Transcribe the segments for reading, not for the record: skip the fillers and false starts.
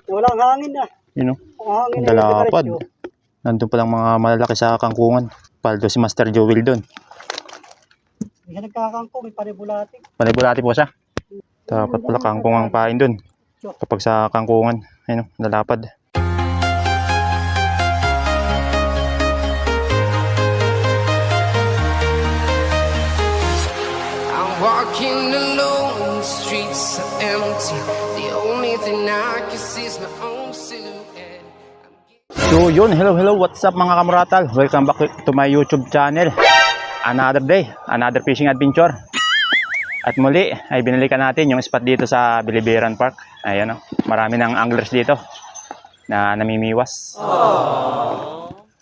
Walang hangin na. Yun o. Kung hangin na Dalapad. yung Nandun palang mga malalaki sa kangkungan. Paldo si Master Joel doon. hindi siya nagkakangkong, may panibulati. Panibulati po siya. Dapat pala kangkong ang pain doon. Kapag sa kangkungan. Ayun o, dalapad. Walking alone, the streets are empty. The only thing I can see is my own silhouette. So yun, hello, what's up mga kamuratal? Welcome back to my YouTube channel. Another day, another fishing adventure. At muli, ay binalikan natin yung spot dito sa Bilibiran Park. Ayan o, marami ng anglers dito na namimiwas.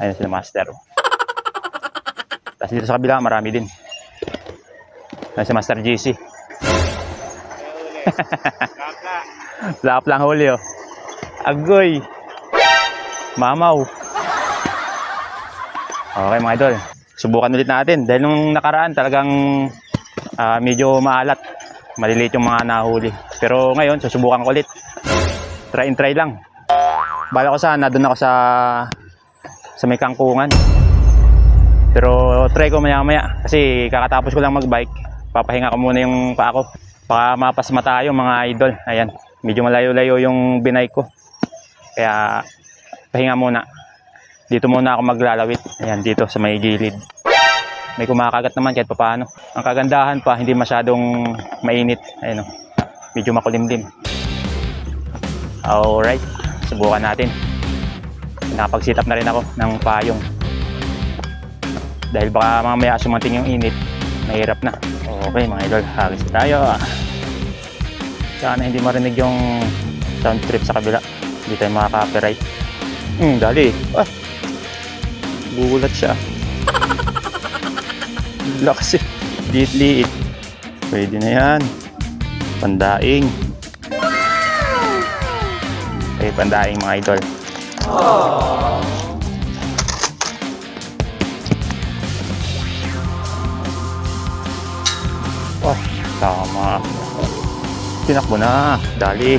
Ayan sila Master. Tapos dito sa kabila, marami din. Ayan si Master GC. Flap lang huli oh. Agoy. Mamaw. Okay mga idol, subukan ulit natin. Dahil nung nakaraan talagang medyo maalat. Maliliit yung mga nahuli. Pero ngayon, susubukan ko ulit. Try and try lang. Bala ko sana, doon ako sa may kangkungan. Pero try ko maya maya. Kasi kakatapos ko lang magbike. Papahinga ko muna yung paa ko. Baka mapasma tayo mga idol. Ayan, medyo malayo-layo yung binike ko. Kaya pahinga muna. Dito muna ako maglalawit. Ayan, dito sa may gilid. May kumakagat naman kahit papaano. Ang kagandahan pa, hindi masyadong mainit. Ayan o, medyo makulimlim. Alright, subukan natin. Nakapag-sit up na rin ako ng payong. Dahil baka mamaya sumanting yung init, mahirap na. Okay mga idol, hagis na tayo. Sana hindi marinig yung sound trip sa kabila. Hindi tayo makaka-copyright. Dali. Gugulat siya. Lakas eh. Liit-liit. Pwede na yan. Pandaing. Okay, pandaing mga idol. Tama. Tinakbo na. Dali.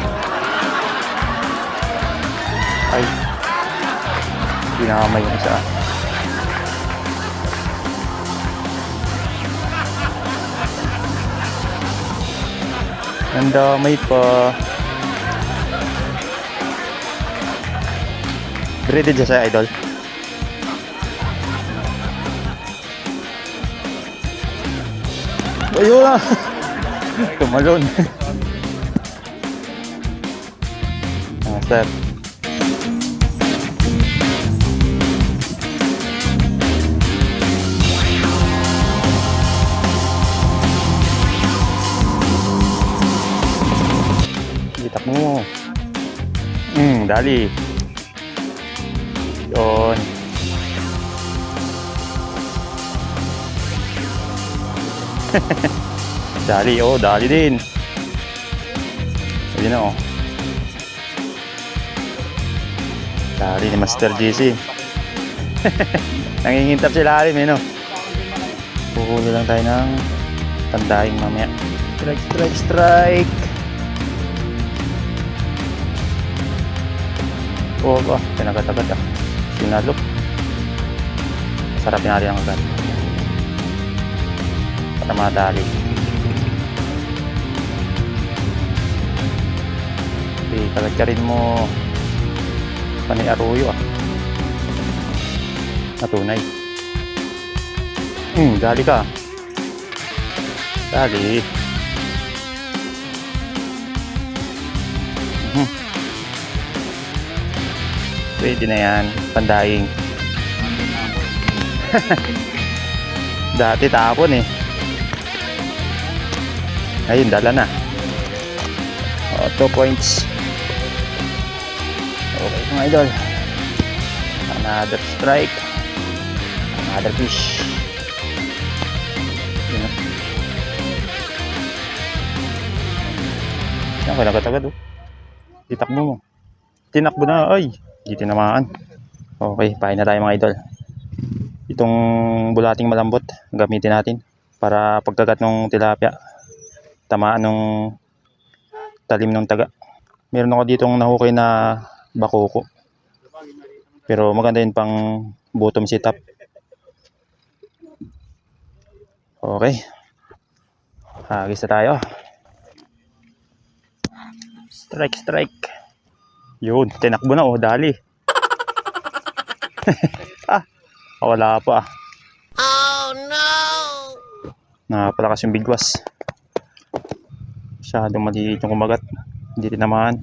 Ay. Pinakamay yung isa. Ang damay pa. Ready dyan sa idol. Ayun na. Tumalon. Sir. Itak mo. Dali. Yun. Dali, oh, dali din. Pwede na, oh. Dali ni Master GC. Nangingintap sila rin, no? Puhuli lang tayo ng pandaing mamaya. Strike, strike, strike. Oh, ba? Pinagad-agad, ah. Sinalok. Sarapin natin ang agad. Para madali. Kalagkarin mo panay aruyo ah. Natunay. Dali ka. Dali. Pwede na yan. Pandaing. Dati tapon eh. Ayun, dala na. 2 points. Okay mga idol, another strike, another fish. Yan, kalagad-agad oh. Itakbo mo. Tinakbo na, ay, hindi tinamaan. Okay, pahin na tayo mga idol. Itong bulating malambot, gamitin natin para pagkagat ng tilapia, tamaan ng talim ng taga. Meron ako ditong nahukay na bakoko. Pero maganda yun pang bottom setup. Okay. Hagis na tayo. Strike. Yun, tinakbo na oh, dali. Wala pa. Oh no! Napalakas yung bigwas. Masyadong maliit yung kumagat. Hindi tinamaan.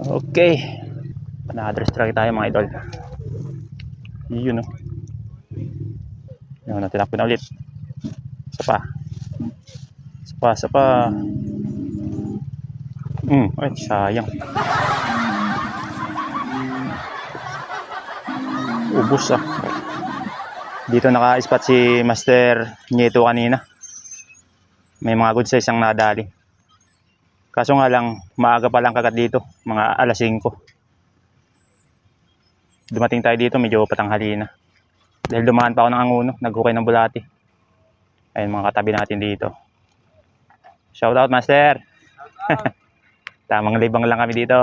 Okay. Another strike tayo mga idol. Yun oh. Yun, natinakbo na ulit. Isa pa. Ay, sayang. Ubus ah. Dito naka-spot si Master Nieto kanina. May mga good size ang nadali. Kaso nga lang, maaga pa lang kagat dito. Mga alas 5. Dumating tayo dito, medyo patanghali na. Dahil dumaan pa ako ng Anguno, naghukay ng bulati. Ayun mga katabi natin dito. Shoutout Master! Tamang libang lang kami dito.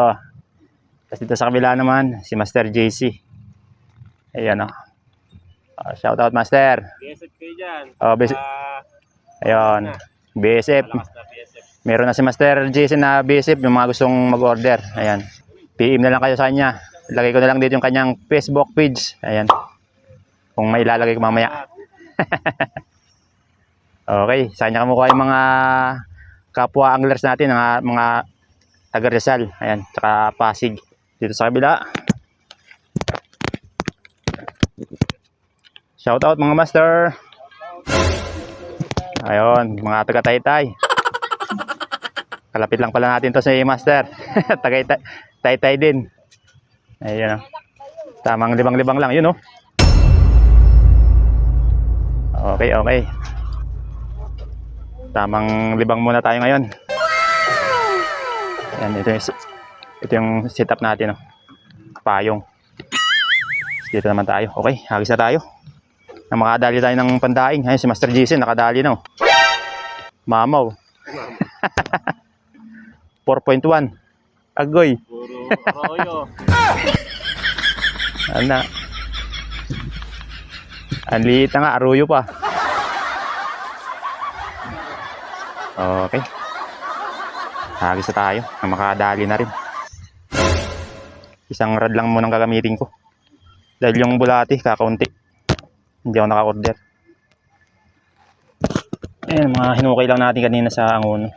Tapos dito sa kabila naman, si Master JC. Ayan o. Shoutout Master! BSF kayo dyan. Ayun, BSF. Meron na si Master JC na BSF, yung mga gustong mag-order. Ayan. PM na lang kayo sa kanya. Lagay ko na lang dito yung kanyang Facebook page. Ayan. Kung may ilalagay ko mamaya. Okay, saan niya kamukuha yung mga kapwa anglers natin, mga taga Rizal, ayan, tsaka Pasig. Dito sa kabila. Shout out mga master. Ayun, mga taga Taytay. Kalapit lang pala natin to si master. Taga Taytay din. Ayun, tamang libang-libang lang, yun oh. Okay. Tamang libang muna tayo ngayon. Ayan, ito yung setup natin, oh. Payong. Dito naman tayo. Okay, hagis na tayo. Makadali tayo ng pandaing. Ayun, si Master Jason nakadali na, oh. Mamaw. 4.1. Agoy. Puro arroyo. Ano? Ang liit na nga, arroyo pa. Okay. Hagis na tayo. Makadali na rin. Isang rad lang munang gagamitin ko. Dahil yung bulati, kakaunti. Hindi ako naka-order. Ayan, mga hinukay lang natin kanina sa Anguno.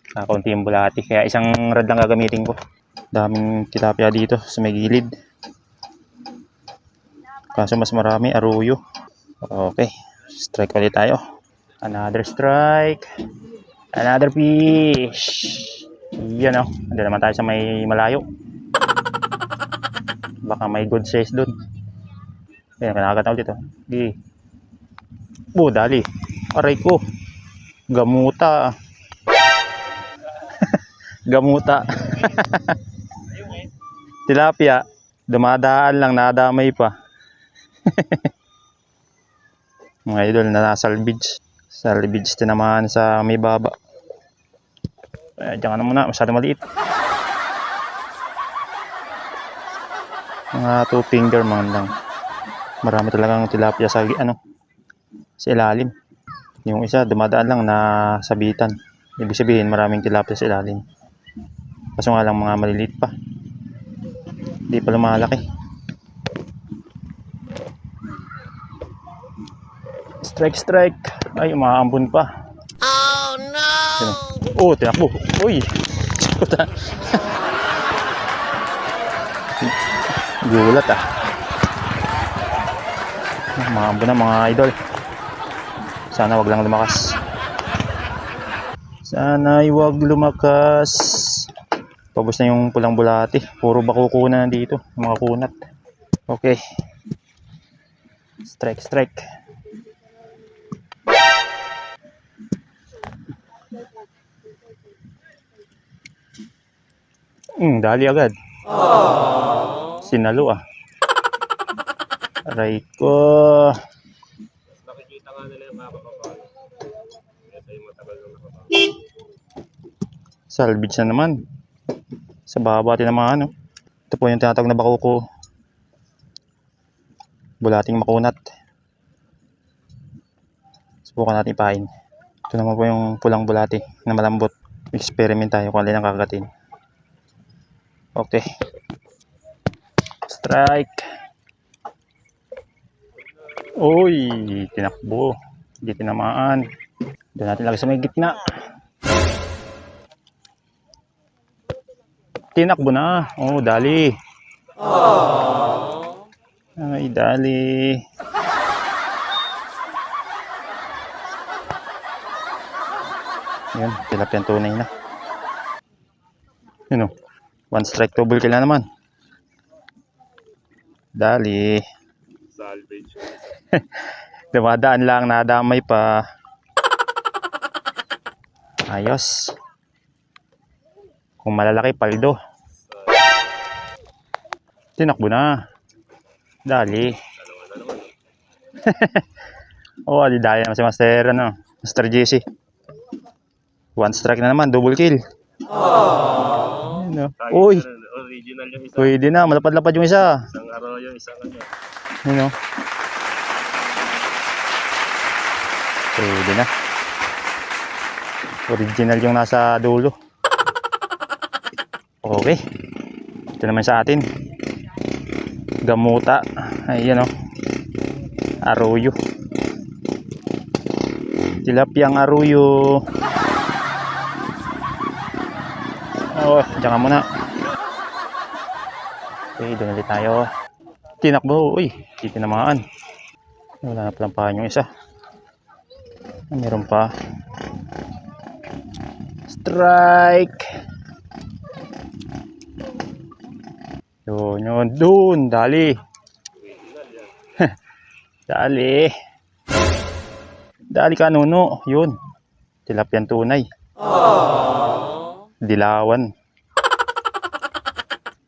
Kakaunti yung bulati. Kaya isang rad lang gagamitin ko. Daming tilapia dito sa may gilid. Kaso mas marami, arroyo. Okay. Strike ulit tayo. Another strike. Another fish. Yan oh. Hindi naman tayo sa may malayo. Baka may good size dun. Ayan, kanakagat ulit oh. Di. Dali. Aray ko. Gamuta. Gamuta. Tilapia. Dumadaan lang, nadamay pa. Mga idol na nasa salvage. Salvage din naman sa may baba. Diyan ka na muna, masyado maliit. Mga 2 finger man lang. Marami talagang tilapia sa sa ilalim. Yung isa dumadaan lang na sabitan. Ibig sabihin maraming tilapia sa ilalim. Kaso nga lang mga maliliit pa. Hindi pa lumalaki. Strike. Ay, umaambon pa. Oh no! Oh, tinakbo. Uy! Gulat ah. Umaambon na mga idol. Sana wag lang lumakas. Sana'y wag lumakas. Pabos na yung pulang bulati. Puro bakuko na nandito. Mga kunat. Okay. Strike. Dali agad. Sinalo ah. Aray ko. Nakikita nga nila yung mga kapapasok. Salvage na naman. Sa baba tinamaan, no? Ito po yung tinatawag na bakuko. Bulating makunat. Subukan natin ipain. Ito naman po yung pulang bulati na malambot. Experiment tayo kung alin ang kakagatin. Okay. Strike. Uy, tinakbo. Hindi tinamaan. Doon natin lagi sa may gitna. Tinakbo na. Oh, dali. Ay, dali. Yan, tilapyan tunay na. Yun o. One strike double kill na naman. Dali. Salvage. Dumadaan lang, nadamay pa. Ayos. Kung malalaki, paldo. Tinakbo na. Dali. Oh, di dali naman si Master, ano, Master JC. One strike na naman, double kill. Ano? Uy, Original yung isa. pwede na, malapad-lapad yung isa. Isang arroyo, isang ano. Ano? Pwede na. Original yung nasa dulo. Okay. Ito naman sa atin. Gamuta. Ayan o. Arroyo. Tilapyang arroyo. Oh, diyan ka muna. Okay, doon ulit tayo. Tinakbo. Uy, hindi tinamaan. Wala na palang pahan yung isa. Meron pa. Strike. Yun. Doon. Dali. Dali. Dali ka, Nuno. Yun. Tilapyan tunay. Dilawan.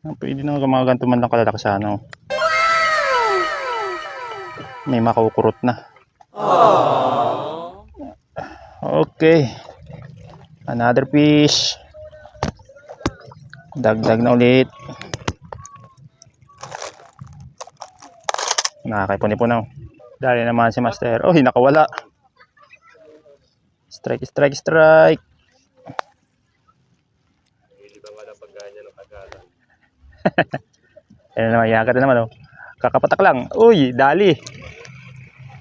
Pwede na mga ganito man lang kalalaki sa ano. May makukurot na. Okay. Another fish. Dagdag na ulit. Nakakaipon-ipon na. Dali naman si Master. Oh, nakawala. Strike. Hindi ba nga na pagkanya ng kagala? Ayan naman, yakat na naman, oh. Kakapatak lang. Uy, dali.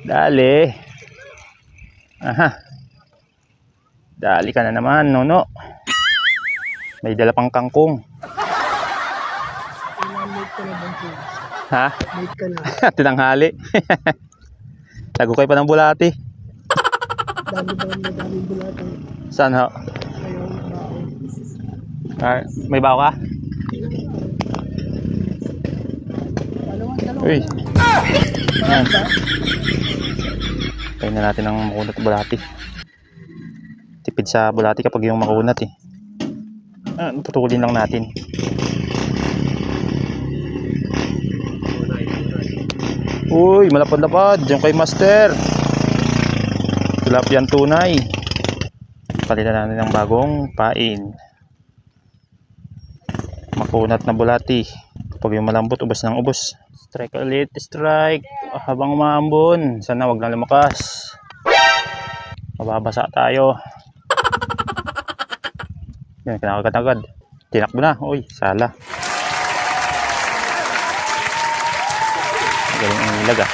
Dali. Aha. Dali ka na naman, Nono. May dala pang kangkong. Mate ka na bang Ha? Mate ka na. Tinanghali. Tagukay pa ng bulati. Dami bulata. Saan ho? Ayaw, bao. Ah, may bawa ka? Dalawa. Uy. Ayan. Tayo na natin ang makunat bulati. Tipid sa bulati kapag yung makunat eh. Ah, putulin lang natin. Uy, malapad-lapad. Diyan kay Master. Tilapyan tunay. Palitan natin ng bagong pain. Makunat na bulati. Kapag yung malambot, ubos ng ubos. Strike ulit, strike. Habang umaambon. Sana wag na lumakas. Mababasa tayo. Yan, kinakagad-agad. Tinakbo na. Uy, sala. Magaling ang ilag ah.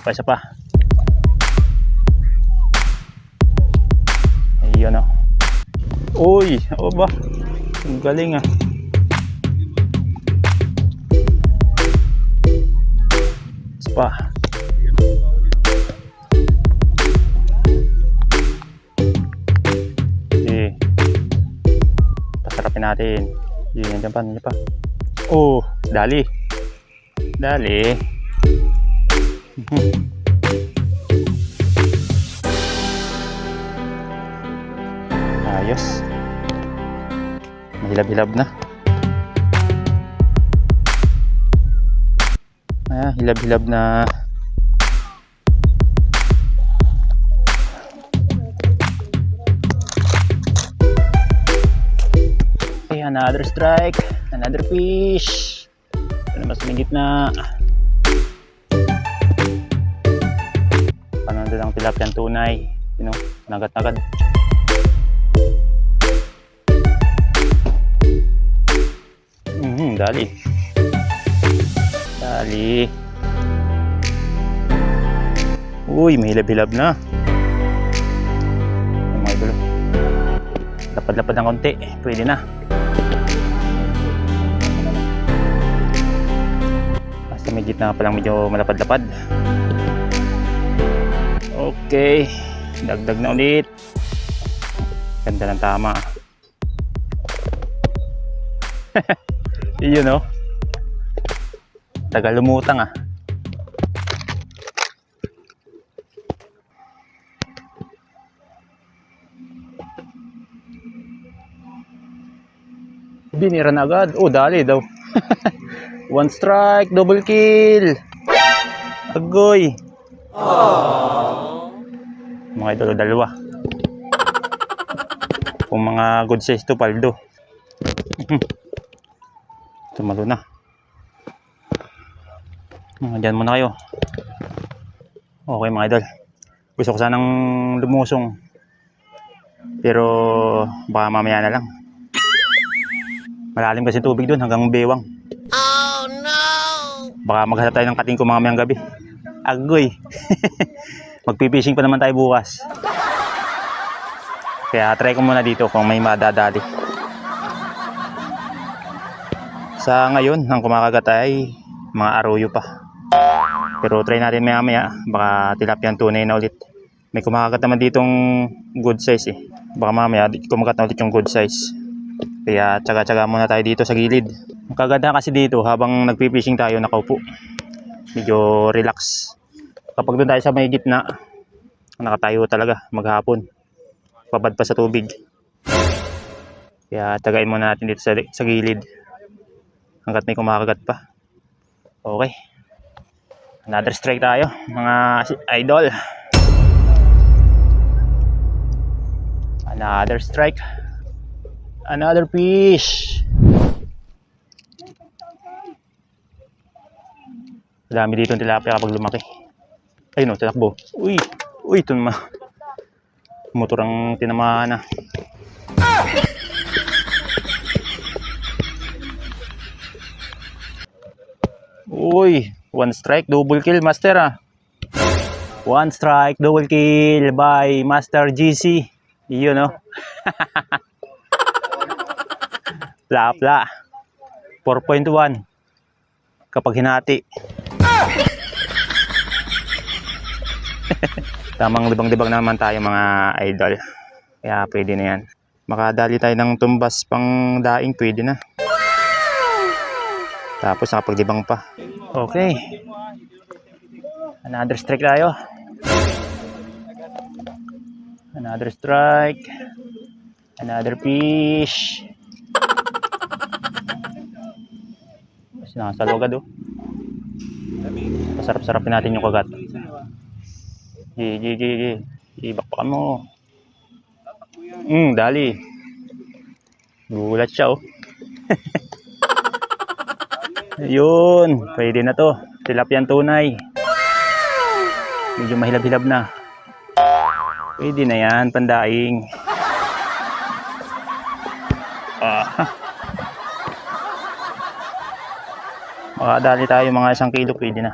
Isa pa. Ayun oh. Uy, o ba? Ang galing ah. Isa pa. Okay. Pasarapin natin. Yun, nandiyan pa. Oh, dali. Dali. Ayos. Mahilab-hilab na. Ayan, hilab-hilab na. Okay, another strike. Another fish. Ito na mas may gitna. Pananda ng tilapia tunay. Nagat-nagat. Dali. Dali. Uy, may hilab-hilab na. Mga idol. Lapad-lapad ng konti. Pwede na. Basta may gitna pa lang medyo malapad-lapad. Okay. Dagdag na ulit. Ganda ng tama. Yun o. Tagal lumutang ah. Binira na agad. Oh, dali daw. One strike, double kill. Agoy. Mga idol, dalawa. Kung mga good size to, paldo. Tumalo na. Diyan muna kayo. Okay mga idol. Gusto ko sanang lumusong. Pero baka mamaya na lang. Malalim kasi tubig doon hanggang bewang. Oh no! Baka maghanap tayo ng kating ko mamayang gabi. Agoy. Magpipishing pa naman tayo bukas. Kaya try ko muna dito kung may madadali. Sa ngayon, ang kumakagat ay mga arroyo pa. Pero try natin maya maya. Baka tilapia tunay na ulit. May kumakagat naman ditong good size eh. Baka mamaya kumagat na ulit yung good size. Kaya tsaga-tsaga muna tayo dito sa gilid. Ang kaganda kasi dito habang nagpipishing tayo nakaupo. Medyo relax. Kapag doon tayo sa may gitna, nakatayo talaga maghapon. Babad pa sa tubig. Kaya tagayin muna natin dito sa gilid. Hanggat may kumakagat pa. Okay. Another strike tayo mga idol. Another strike. Another fish. Dami dito ng tilapia kapag lumaki. Ayun o, talakbo. Uy, uy, ito naman. Motor ang tinamaan na. Uy, one strike, double kill, master ah. One strike, double kill by Master GC. Yun o. Pla-pla. 4.1 kapag hinati. Tamang libang-libang naman tayo mga idol. Kaya pwede na yan. Makadali tayo ng tumbas pang daing, pwede na. Tapos nakapaglibang pa. Okay. Another strike tayo. Another strike. Another fish. Nakasalo agad oh. Pasarap-sarapin natin yung kagat. Gigi. Ibakpakan mo. Dali. Gulat siya oh. Yun, pwede na to. Tilapian tunay. Medyo mahilab-hilab na. Pwede na yan, pandaing. Makadali tayo mga 1 kilo, pwede na.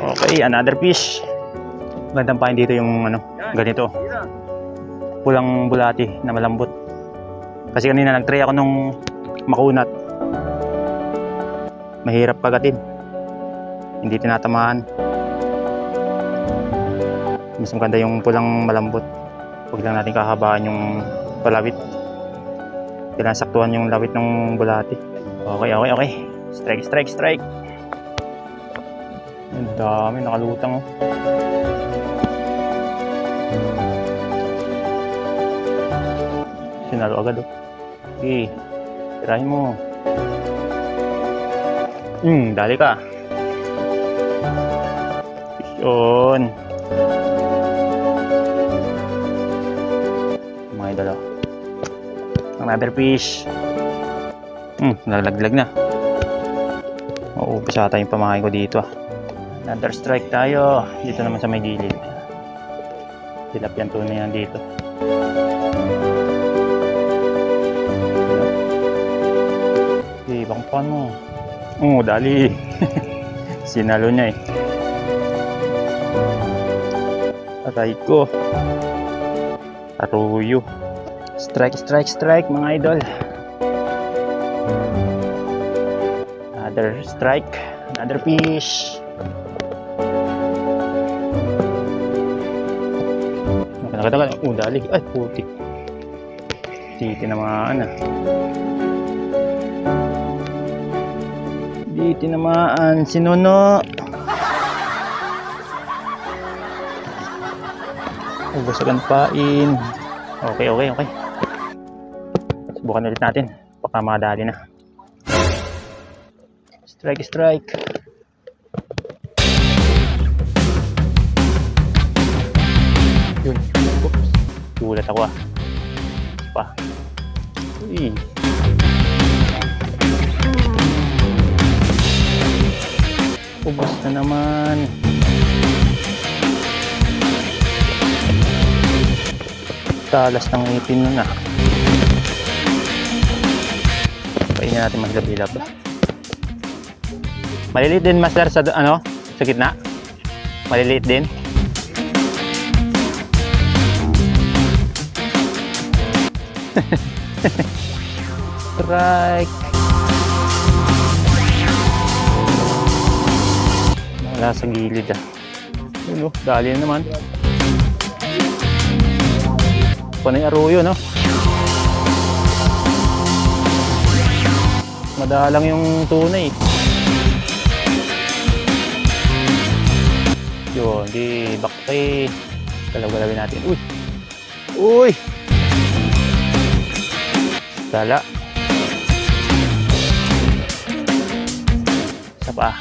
Okay, another fish. Gandang pain dito yung ganito. Pulang bulati na malambot. Kasi kanina nag-try ako nung makunat. Mahirap kagatin. Hindi tinatamaan. Mas maganda yung pulang malambot. Huwag lang natin kahabaan yung palawit. Kailangan saktuhan yung lawit ng bulati. Okay. Strike. Ang dami, nakalutang oh. Sinalo agad oh. Okay, tirahin mo. Dali ka. Yun. idol. Oh. Another fish. Nalaglag na. Uubos ata yung pamakain ko dito. Another strike tayo. Dito naman sa may gilid. Tilapia tunay yan dito. Ibang paano. Dali. Sinalo niya eh. Aray ko. Aruyo. Strike, strike, strike mga idol. Another strike. Another fish. Nakatagal. Dali. Ay, puti. Tinamaan ah. Di tinamaan. Sinuno. Ubusagan pain. Okay. Subukan ulit natin. Baka madali na. Strike, strike. Yun. Oops. Gulat ako ah. Pa. Uy. Ubos na naman. Talas ng ngipin nun ah. Painin natin maglab-hilab. Maliliit din master sa sa gitna. Maliliit din. Strike. Wala sa gilid ah. Yun dali na naman. Panay aruyo no. Madalang yung tunay. Yun, di bakte. Galaw-galawin natin. Uy! Dala. Isa pa.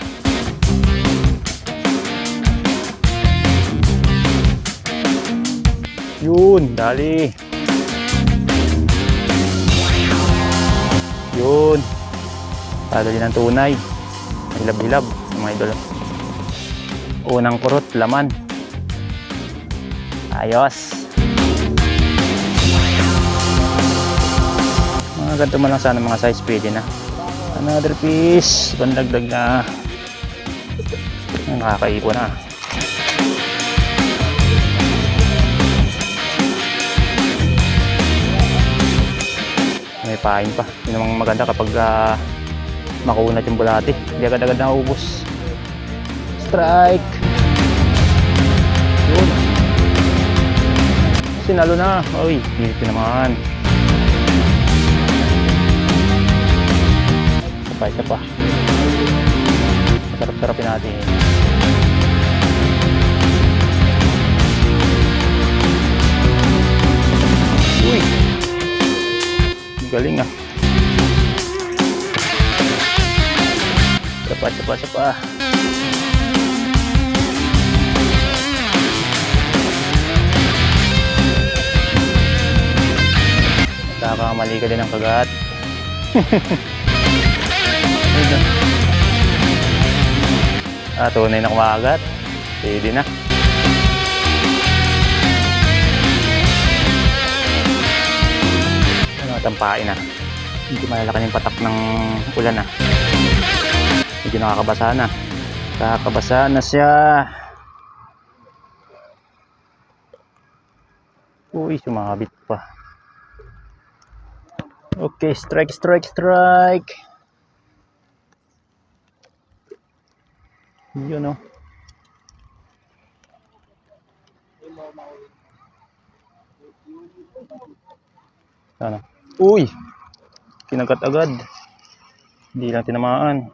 Yun, dali. Yun. Padali ng tunay. Hilab-hilab, mga idol. Unang kurot, laman. Ayos. Mga ganito man lang sana mga size pwede na. Another fish. Pandagdag na. Nakakaipon na. May pain pa. Yun namang maganda kapag makunat yung bulati. Hindi agad-agad na ubos. Strike! Yun. Sinalo na. Uy, dito naman. Isa pa. Masarap-sarapin natin. Uy! Galing ah. Isa pa. Nakakamali ka din ng kagat. Tunay na kumagat. Pwede na. Tampain na. Hindi malalakan yung patak ng ulan na. Medyo nakakabasa na. Nakakabasa na siya. Uy, sumabit pa. Okay, strike. Yun o. Ano? Uy! Kinagat agad. Hindi lang tinamaan.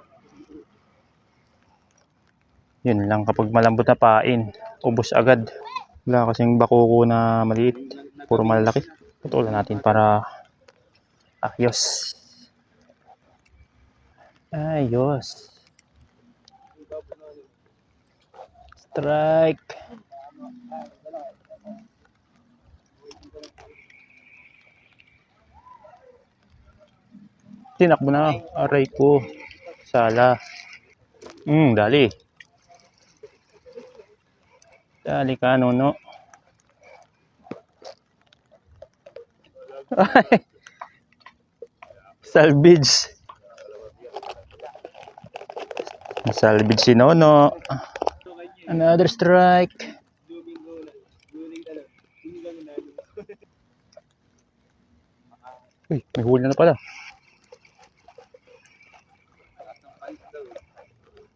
Yun lang, kapag malambot na pain, ubos agad. Wala kasing bakuko na maliit. Puro malalaki. Putulan natin para ayos. Strike. Tinakbo na. Aray ko. Sala. Dali. Dali ka, Nuno. Ay. Salvage. Salvage si Nono. Another strike. Uy, may huli na pala.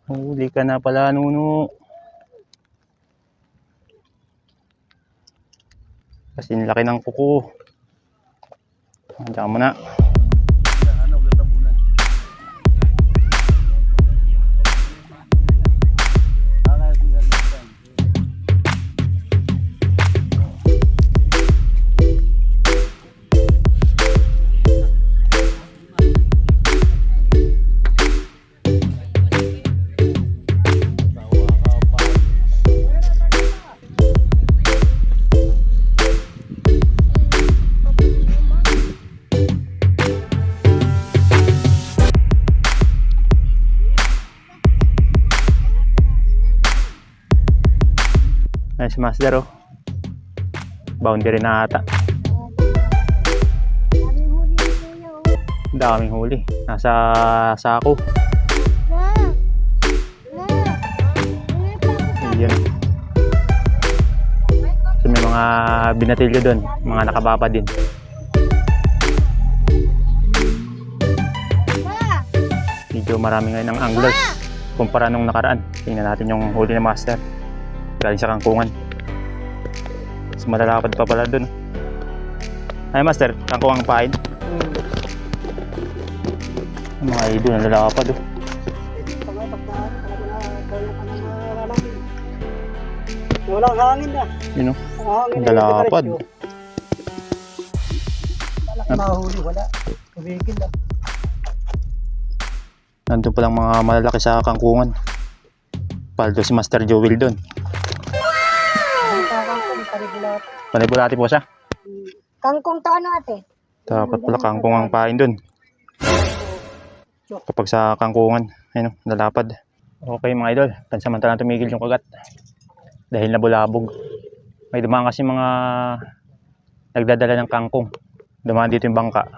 Huli ka na pala, Nuno. Kasi laki ng kuko. Diyan mo na. Ayan si Master, oh. Boundary na ata. Daming huli. Nasa sako. Ayan. So, may mga binatilyo doon. Mga nakababa din. Medyo marami ngayon ang anglers kumpara nung nakaraan. Tingnan natin yung huli ni Master. Galing sa kangkungan. Mas malalapad pa pala dun. Ay, Master, kangkungan pain. Ang mga idol, ang lalapad, oh. Walang hangin na. Yun, oh. Hangin Ang lalapad. Wala ka mahuli, wala. Tumigil na. Nandun palang mga malalaki sa kangkungan. Paldo si Master Joel doon. Panibulati po siya. Kangkong to ano ate? Dapat pala kangkong ang pain doon. Kapag sa kangkungan, ayun, lalapad. Okay mga idol, pansamantalang tumigil yung kagat. Dahil nabulabog. May dumaan kasi mga nagdadala ng kangkong. Dumaan dito yung bangka.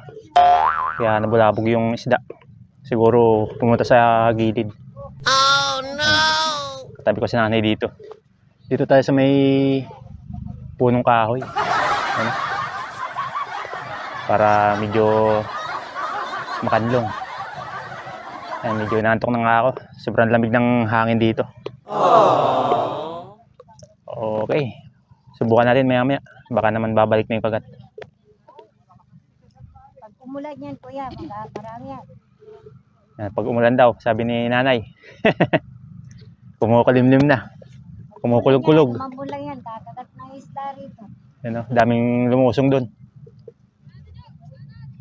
Kaya nabulabog yung isda. Siguro pumunta sa gilid. Oh no! Katabi ko si nanay dito. Dito tayo sa may punong kahoy. Ano? Para medyo makanlong. Ayan, medyo inaantok na nga ako. Sobrang lamig ng hangin dito. Okay. Subukan natin maya maya. Baka naman babalik na yung kagat. Pag umulan yan kuya, marami yan. Ayan, pag umulan daw, sabi ni nanay. Kumukulimlim na. Kumukulog-kulog. Mabulang yan, kakagat ng isda rito. Ano, daming lumusong doon.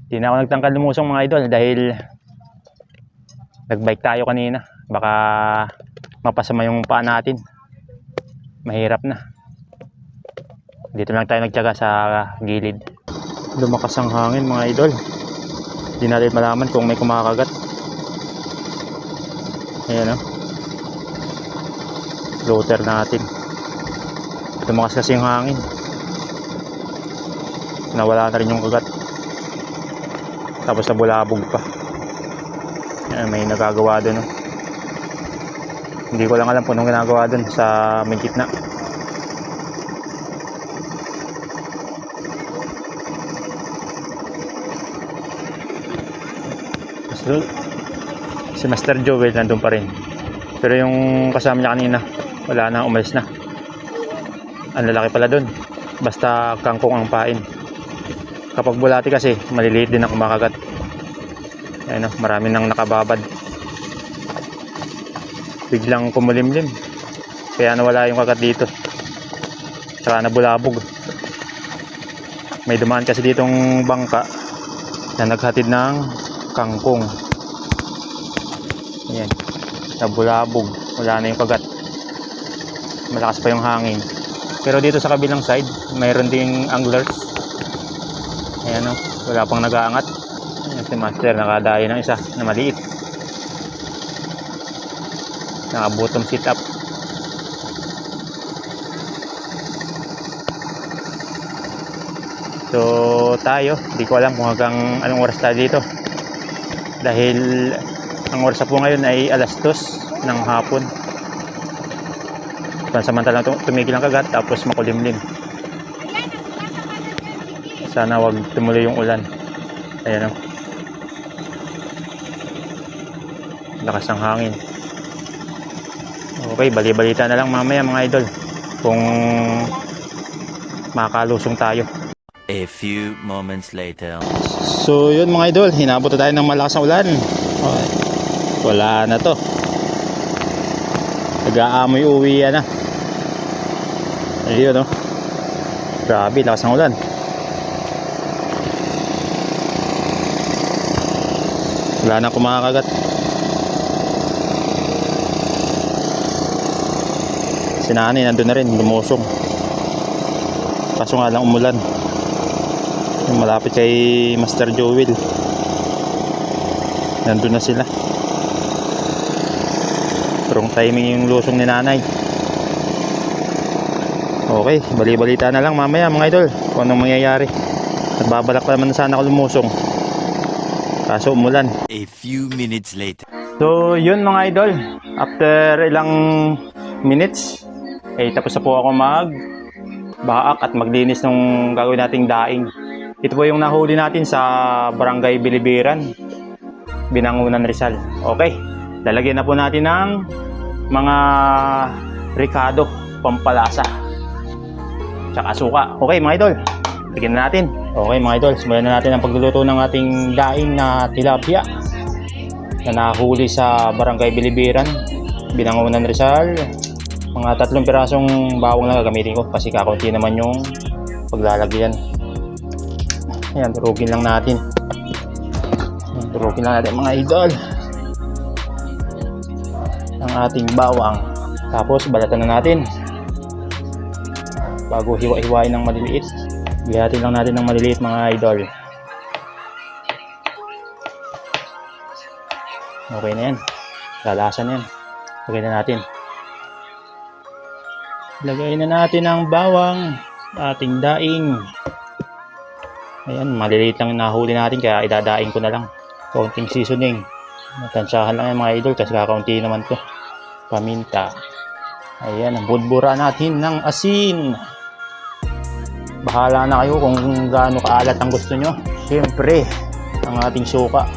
Hindi na ako nagtangkad lumusong mga idol dahil nagbike tayo kanina. Baka mapasama yung paa natin. Mahirap na. Dito lang tayo nagtiyaga sa gilid. Lumakas ang hangin mga idol. Hindi natin malaman kung may kumakagat. Ayan o. Floater natin. Lumakas kasi yung hangin. Nawala na rin yung kagat. Tapos nabulabog pa. Ayan, may nagagawa doon. Oh. Hindi ko lang alam kung anong ginagawa doon sa may gitna. So, si Master Joel nandun pa rin. Pero yung kasama niya kanina, wala na, umalis na. Ang lalaki pala doon. Basta kangkong ang pain. Kapag bulati kasi, maliliit din ang kumakagat. Ayan o, marami nang nakababad. Biglang kumulimlim. Kaya nawala yung kagat dito. Tsaka nabulabog. May dumaan kasi ditong bangka na naghatid ng kangkong. Ayan. Nabulabog. Wala na yung kagat. Malakas pa yung hangin. Pero dito sa kabilang side, mayroon ding anglers. Ayan o, wala pang nag-aangat. Ayan, si Master nakadayo ng isa na maliit. Naka bottom sit up. So tayo, di ko alam kung hanggang anong oras tayo dito. Dahil ang oras po ngayon ay alas 2 ng hapon. Pansamantalang tumigil ang kagat tapos makulimlim. Sana wag tumuloy yung ulan. Ayan o. Lakas ng hangin. Okay, bali-balita na lang mamaya mga idol kung makalusong tayo. A few moments later. So yun mga idol, hinabot na tayo ng malakas na ulan. Okay. Wala na to. Nag-aamoy uwi na. Ayun, no? Grabe, lakas ng ulan. Wala na kumakagat. Si nanay nandun na rin, lumusong. Kaso nga lang umulan. Malapit kay Master Joel. Nandun na sila. Wrong timing yung lusong ni nanay. Okay, bali-balita na lang mamaya mga idol kung anong mangyayari. Nagbabalak pa naman sana ako lumusong, kaso umulan. A few minutes later. So yun mga idol, after ilang minutes tapos na po ako magbaak at maglinis ng gagawin nating daing. Ito po yung nahuli natin sa Barangay Bilibiran, Binangunan, Rizal. Okay, lalagyan na po natin ng mga ricado, pampalasa, tsaka suka. Okay mga idol, lagyan na natin. Okay mga idol, simulan na natin ang pagluluto ng ating daing na tilapia na nahuli sa Barangay Bilibiran, Binangunan, Rizal. Mga 3 pirasong bawang lang gagamitin ko kasi kakaunti naman yung paglalagyan. Ayan, turugin lang natin. Turugin lang natin mga idol ang ating bawang. Tapos balatan na natin bago hiwa-hiwain ng maliliit. Bihatin lang natin ng maliliit mga idol. Okay na yan, lalasan yan. Lagay na natin. Lagay na natin ang bawang, ating daing. Ayan, maliliit lang nahuli natin kaya idadaing ko na lang. Kaunting seasoning. Matansyahan lang yan mga idol kasi kakaunti naman to. Paminta. Ayan, budbura natin ng asin. Bahala na kayo kung gaano kaalat ang gusto nyo. Siyempre, ang ating suka.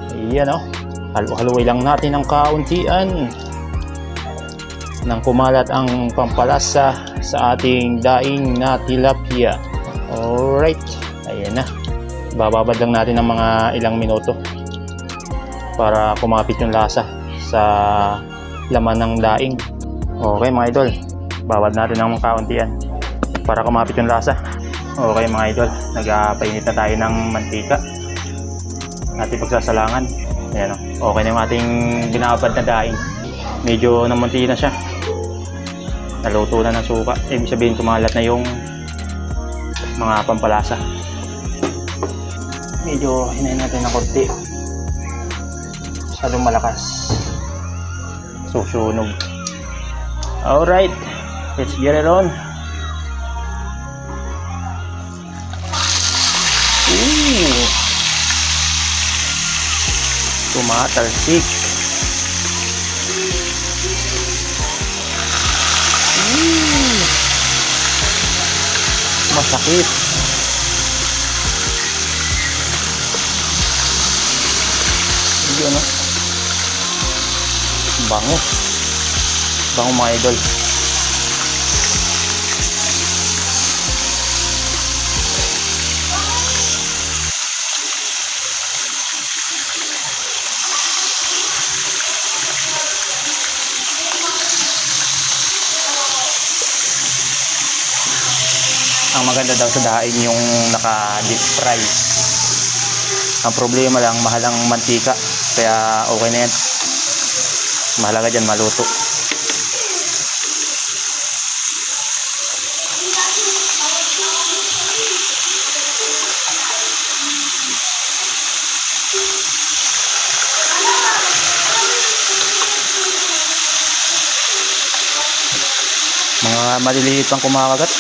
Ayan o. Halu-haluin lang natin ng kauntian nang kumalat ang pampalasa sa ating daing na tilapia. Alright, ayan na. Bababad lang natin ng mga ilang minuto para kumapit yung lasa sa laman ng daing. Okay mga idol, babad natin ng kauntian para kumapit yung lasa. Okay mga idol, nagpainit na tayo ng mantika. Ating pagsasalangan. Ayan o, okay na yung ating binabad na daing. Medyo namunti na siya. Naluto na ng suka. Ibig sabihin kumalat na yung mga pampalasa. Medyo hinayin natin ng konti. Masyadong malakas. Susunog. Alright. Let's get it on. Ooh. Tumatalsik. Masakit. Hindi ano? Bango. Bango mga idol. Ang maganda daw sa daing yung naka-deep fry. Ang problema lang, mahal ang mantika. Kaya okay na yan. Mahalaga dyan, maluto. maliliit pang kumakagat.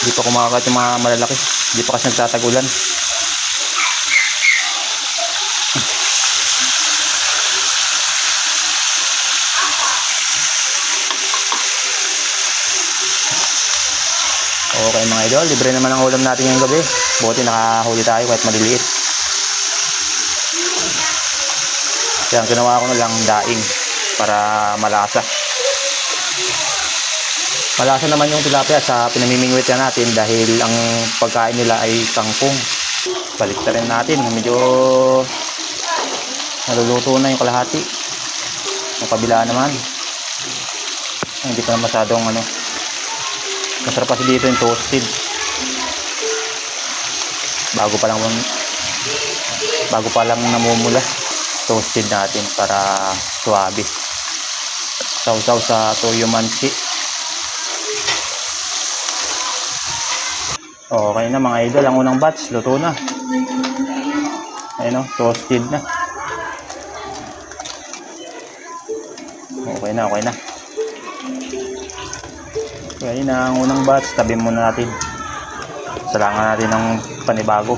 Hindi pa kumakagat yung mga malalaki. Hindi pa kasi nagtatagulan. Okay mga idol, libre naman ang ulam natin ngayong gabi. Buti nakahuli tayo kahit maliliit. Kaya ang ginawa ko na lang daing para malasa. Malasa naman yung tilapia sa pinamimingwit na natin dahil ang pagkain nila ay kangkong. Balik na rin natin. Medyo naluluto na yung kalahati. Yung kabila naman. Hindi pa masyadong ano. Masarap kasi dito yung toasted. Bago pa lang namumula. Toasted natin para suwabe. Sausaw sa toyo mansi. Okay na mga idol, ang unang batch luto na. Ayun o, toasted na. Okay na. Okay na ang unang batch, tabi muna natin. Salangan natin ng panibago.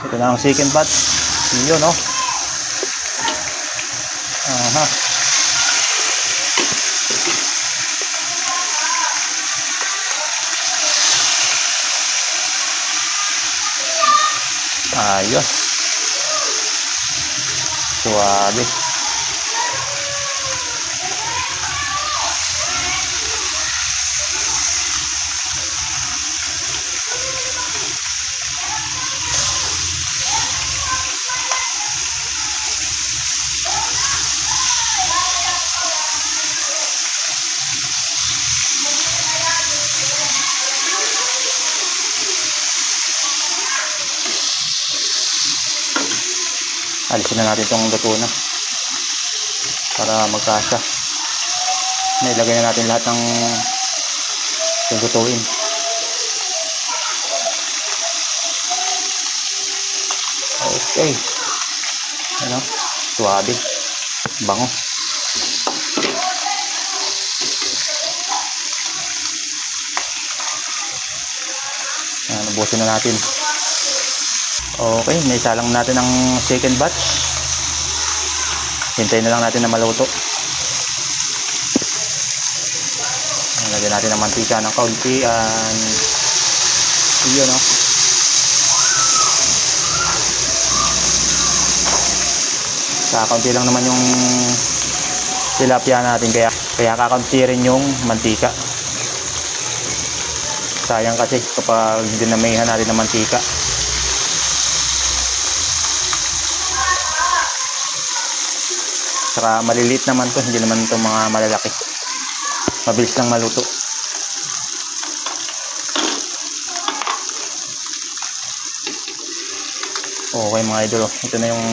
Ito na ang second batch. Yun o. Aha. Ayos. Suwabe. Alisin na natin itong luto na para magkasya. Nailagay na natin lahat ng lutuin. Okay. Ano? Suwabe. Bango. Ubusin na natin. Okay, naisalang natin ang second batch. Hintayin na lang natin na maluto. Lagyan natin ng mantika ng kaunti. Yun o. Kakaunti lang naman yung tilapia natin. Kaya kakaunti rin yung mantika. Sayang kasi kapag dinamihan natin ng mantika. Saka maliliit naman to, hindi naman to mga malalaki. Mabilis lang maluto. Okay mga idol, ito na yung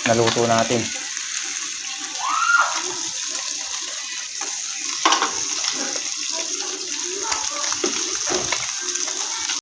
naluto natin.